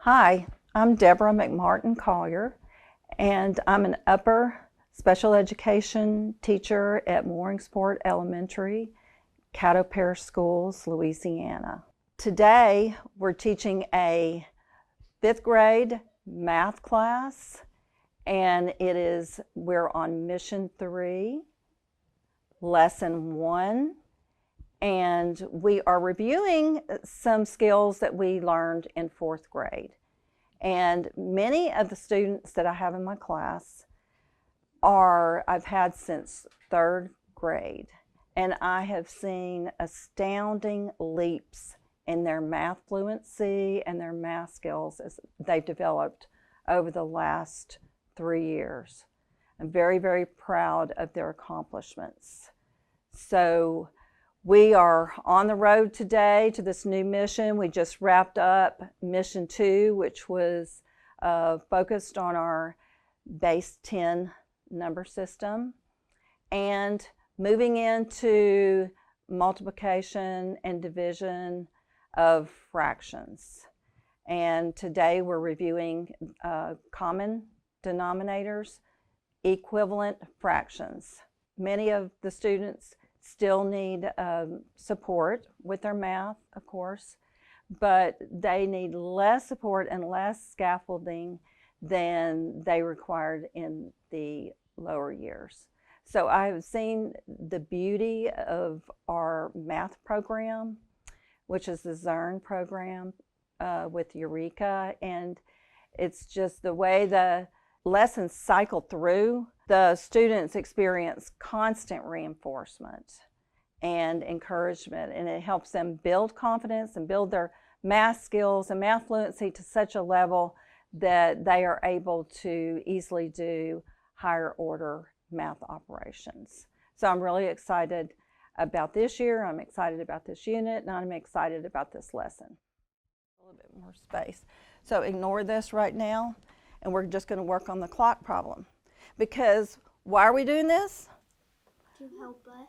Hi, I'm Deborah McMartin-COLLIER, and I'm an upper special education teacher at Mooringsport Elementary, Caddo Parish Schools, Louisiana. Today, we're teaching a 5th grade math class, and we're on Mission 3, Lesson 1, and we are reviewing some skills that we learned in 4th grade. And many of the students that I have in my class I've had since 3rd grade. And I have seen astounding leaps in their math fluency and their math skills as they've developed over the last 3 years. I'm very, very proud of their accomplishments. So we are on the road today to this new mission. We just wrapped up Mission 2, which was focused on our base 10 number system, and moving into multiplication and division of fractions. And today we're reviewing common denominators, equivalent fractions. Many of the students still need support with their math, of course, but they need less support and less scaffolding than they required in the lower years. So I have seen the beauty of our math program, which is the Zern program with Eureka, and it's just the way the lessons cycle through. The students experience constant reinforcement and encouragement, and it helps them build confidence and build their math skills and math fluency to such a level that they are able to easily do higher order math operations. So I'm really excited about this year, I'm excited about this unit, and I'm excited about this lesson. A little bit more space. So ignore this right now, and we're just going to work on the clock problem. Because why are we doing this? To help us.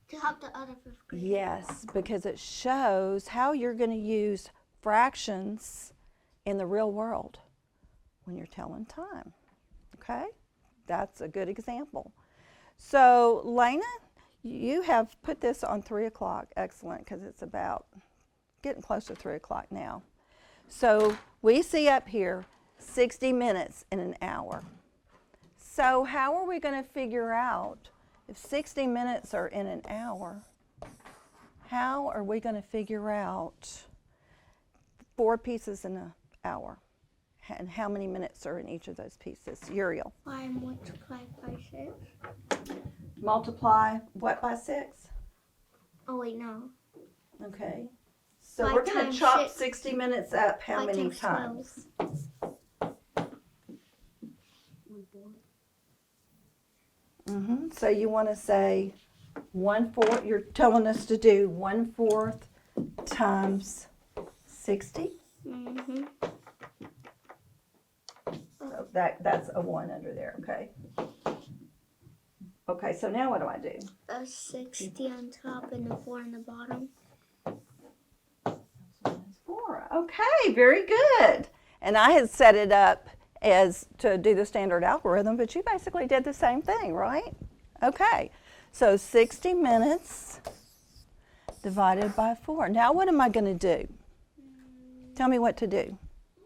To help the other 5th graders. Yes, because it shows how you're going to use fractions in the real world when you're telling time. Okay? That's a good example. So, Lena, you have put this on 3 o'clock. Excellent, because it's about getting close to 3 o'clock now. So, we see up here 60 minutes in an hour. So how are we going to figure out if 60 minutes are in an hour? How are we going to figure out 4 pieces in an hour? And how many minutes are in each of those pieces? Uriel. 5 multiplied by 6. Multiply what by 6? Oh wait, no. Okay. So 5 we're going to times chop 6. 60 minutes up how 5 many times? times? 12. So you want to say 1/4, you're telling us to do 1/4 times 60? Mm-hmm. So that's a 1 under there, okay? Okay, so now what do I do? A 60 on top and a 4 on the bottom. 4. Okay, very good. And I had set it up as to do the standard algorithm, but you basically did the same thing, right? Okay, so 60 minutes divided by 4. Now what am I going to do? Tell me what to do.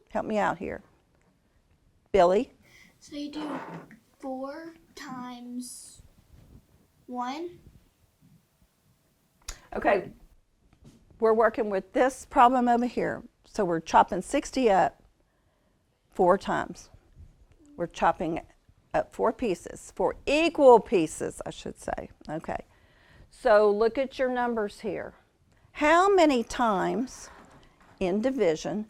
Help me out here. Billy? So you do 4 times 1. Okay, we're working with this problem over here. So we're chopping 60 up 4 times. We're chopping up 4 pieces, 4 equal pieces, I should say. Okay, so look at your numbers here. How many times in division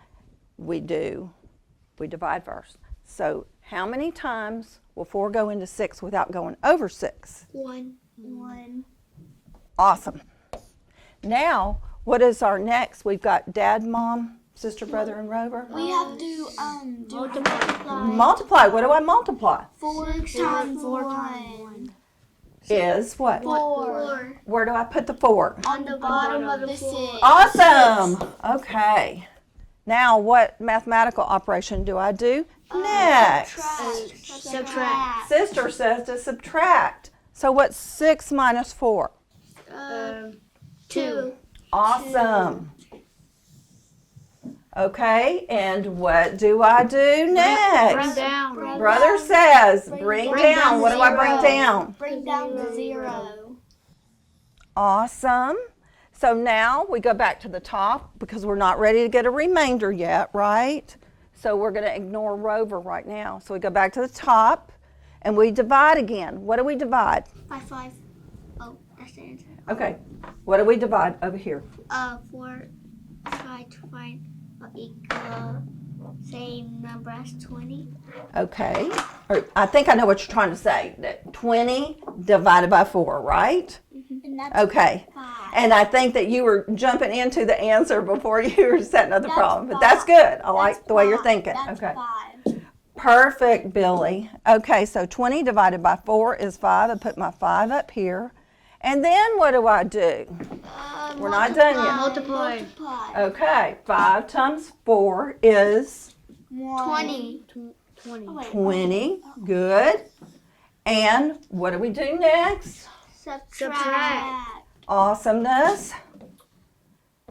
we divide first. So how many times will 4 go into 6 without going over 6? 1. 1. Awesome. Now, what is our next? We've got dad, mom, sister, brother, and Rover. We have to do multiply. Multiply. What do I multiply? 4 times 1 Is what? 4. Where do I put the 4? On the bottom of the 6. Awesome. Okay. Now, what mathematical operation do I do next? Subtract. Sister says to subtract. So what's 6 minus 4? 2. Awesome. Okay, and what do I do next? Bring down. Brother says, bring down. down What do I bring 0. down? Bring down the 0. Awesome. So now we go back to the top because we're not ready to get a remainder yet, right? So we're going to ignore Rover right now. So we go back to the top and we divide again. What do we divide? By 5. Oh, that's the answer. Okay. What do we divide over here? 4. Try to find equal same number as 20. Okay. Or I think I know what you're trying to say. That 20 divided by 4, right? And that's Okay. 5. And I think that you were jumping into the answer before you were setting up the That's problem. But 5. that's good. I like That's the way you're 5. thinking. That's Okay. 5. Perfect, Billy. Okay, so 20 divided by 4 is 5. I put my 5 up here. And then what do I do? We're not done yet. Multiply. Okay, 5 times 4 is 20. 20. Good. And what do we do next? Subtract. Awesomeness.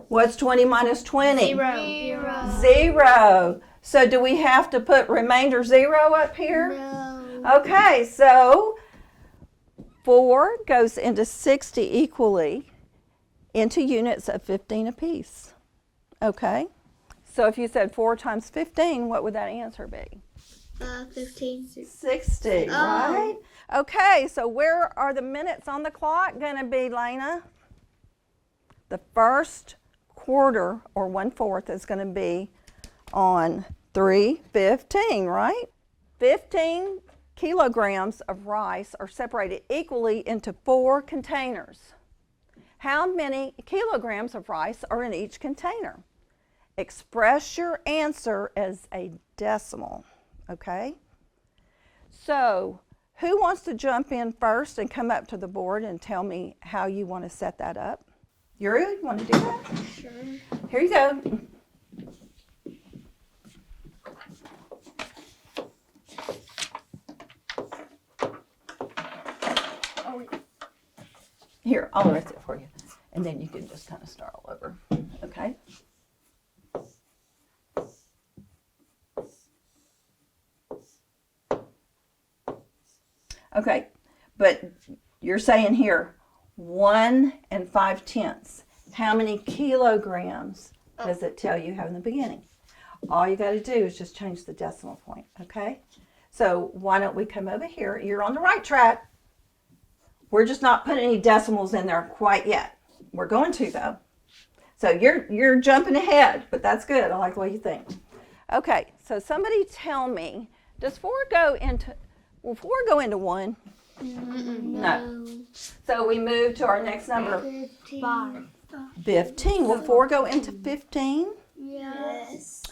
What's 20 minus 20? 0. 0. So do we have to put remainder 0 up here? No. Okay, so 4 goes into 60 equally into units of 15 apiece. Okay, so if you said 4 times 15, what would that answer be? 15. 60, right? Okay, so where are the minutes on the clock going to be, Lena? The first quarter, or 1/4, is going to be on 3:15, right? 15 kilograms of rice are separated equally into 4 containers. How many kilograms of rice are in each container? Express your answer as a decimal, okay? So, who wants to jump in first and come up to the board and tell me how you want to set that up? Yuri, you want to do that? Sure. Here you go. Here, I'll erase it for you. And then you can just kind of start all over, okay? Okay, but you're saying here 1 5/10. How many kilograms does it tell you have in the beginning? All you got to do is just change the decimal point, okay? So why don't we come over here? You're on the right track. We're just not putting any decimals in there quite yet. We're going to though. So you're jumping ahead, but that's good. I like the way you think. Okay, so somebody tell me, does 4 go into, will 4 go into 1? No. So we move to our next number, 5. 15. Will 4 go into 15? Yes.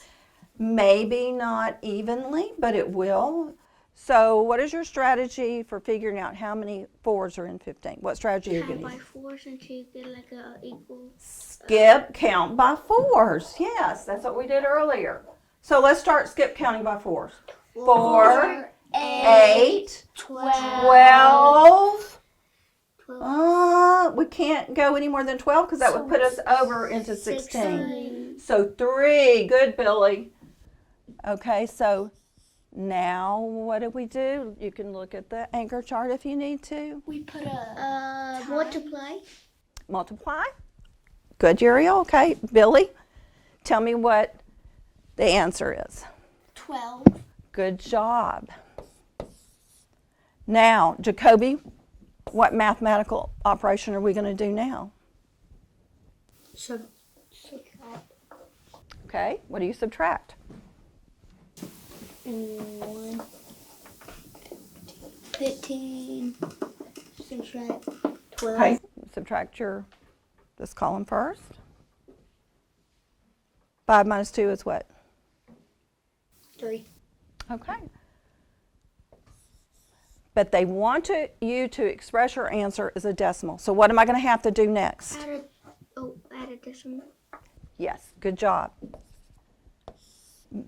Maybe not evenly, but it will. So what is your strategy for figuring out how many 4s are in 15? What strategy are you going to By use? 4s until you get like a equal. Skip count by 4s. Yes, that's what we did earlier. So let's start skip counting by 4s. 4, 8, 12. We can't go any more than 12 because that would put us over into 16. So 3. Good, Billy. Okay, so now what do we do? You can look at the anchor chart if you need to. We put a multiply. Multiply. Good, Uriel. Okay, Billy, tell me what the answer is. 12. Good job. Now, Jacoby, what mathematical operation are we going to do now? Subtract. Okay, what do you subtract? 1. 15. Subtract 12. Okay, subtract this column first. 5 minus 2 is what? 3. Okay. But they want you to express your answer as a decimal. So what am I going to have to do next? Add a decimal. Yes, good job.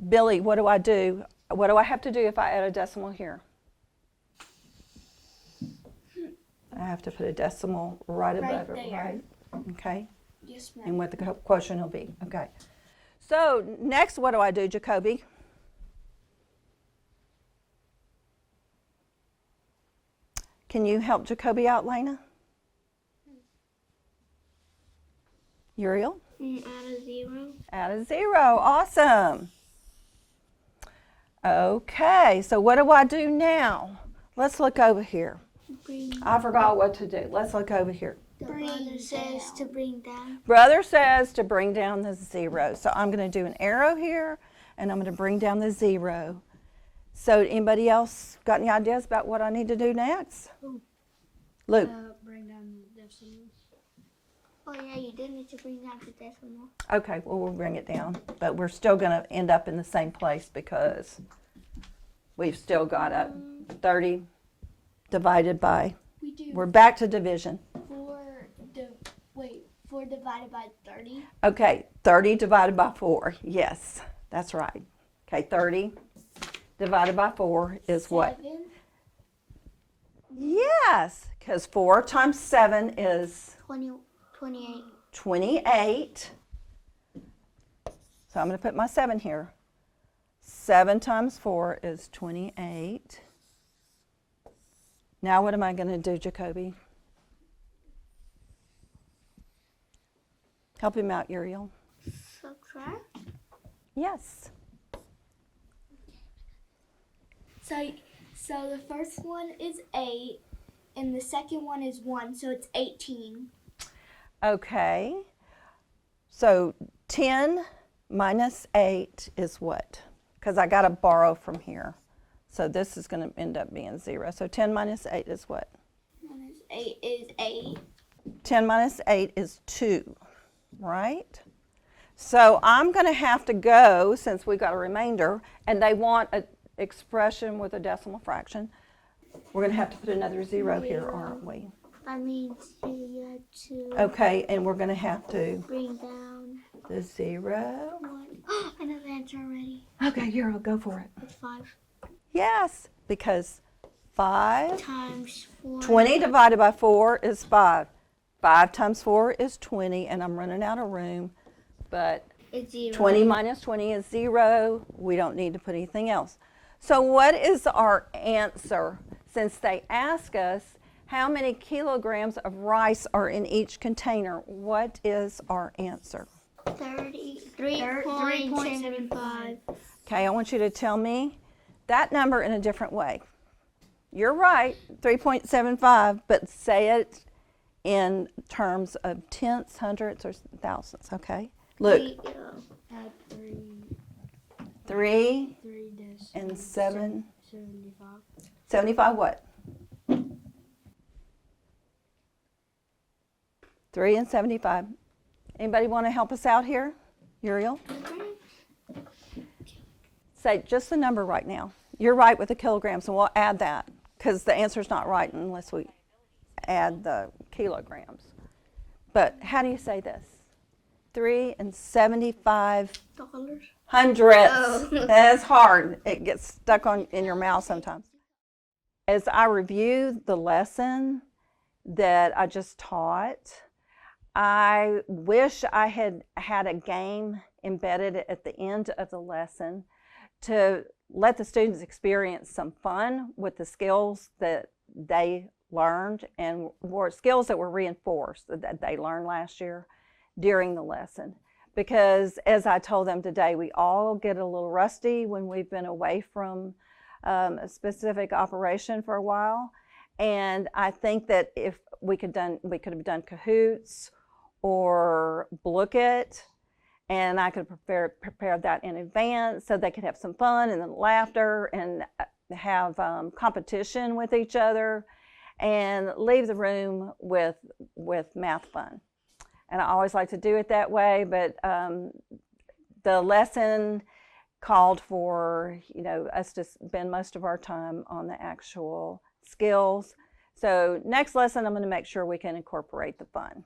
Billy, what do I do? What do I have to do if I add a decimal here? I have to put a decimal right above it, there. right? Okay. Yes, ma'am. And what the quotient will be. Okay. So next, what do I do, Jacoby? Can you help Jacoby out, Lena? Uriel? Add a 0. Add a 0. Awesome. Okay, so what do I do now? Let's look over here. I forgot what to do. Let's look over here. The brother says to bring down. Brother says to bring down the 0. So I'm going to do an arrow here, and I'm going to bring down the 0. So anybody else got any ideas about what I need to do next? Luke. Bring down the decimal. Oh yeah, you did need to bring down the decimal. Okay, well, we'll bring it down, but we're still going to end up in the same place because we've still got a 30 divided by, we're back to division. 4 divided by 30. Okay, 30 divided by 4, yes, that's right. Okay, 30 divided by 4 is what? 7. Yes, because 4 times 7 is 28. 28. So I'm going to put my 7 here. 7 times 4 is 28. Now what am I going to do, Jacoby? Help him out, Uriel. Subtract. Yes. So the first one is 8, and the second one is 1, so it's 18. Okay. So 10 minus 8 is what? Because I got to borrow from here. So this is going to end up being 0. So 10 minus 8 is what? Minus 8 is 8. 10 minus 8 is 2, right? So I'm going to have to go, since we got a remainder, and they want an expression with a decimal fraction, we're going to have to put another 0 here, aren't we? That means you have to Okay, and we're going to have to bring down the 0. 1. I know the answer already. Okay, Euro, go for it. It's 5 Yes, because 5 times 4. 20 divided by 4 is 5. 5 times 4 is 20, and I'm running out of room, but It's 0. 20 minus 20 is 0. We don't need to put anything else. So what is our answer? Since they ask us how many kilograms of rice are in each container, what is our answer? 3.75. Okay, I want you to tell me that number in a different way. You're right, 3.75, but say it in terms of tenths, hundredths, or thousands, okay? Look, Add 3 3 and 7, 75. 75 what? 3 and 75. Anybody want to help us out here? Uriel? Say just the number right now. You're right with the kilograms, and we'll add that because the answer's not right unless we add the kilograms. But how do you say this? 3 and 75 Dollars. hundredths. Oh. That's hard. It gets stuck in your mouth sometimes. As I review the lesson that I just taught, I wish I had had a game embedded at the end of the lesson to let the students experience some fun with the skills that they learned and were skills that were reinforced that they learned last year during the lesson. Because as I told them today, we all get a little rusty when we've been away from a specific operation for a while. And I think that if we could have done Kahoots or Book It, and I could prepare that in advance so they could have some fun and then laughter and have competition with each other and leave the room with math fun. And I always like to do it that way, but the lesson called for us to spend most of our time on the actual skills. So next lesson, I'm going to make sure we can incorporate the fun.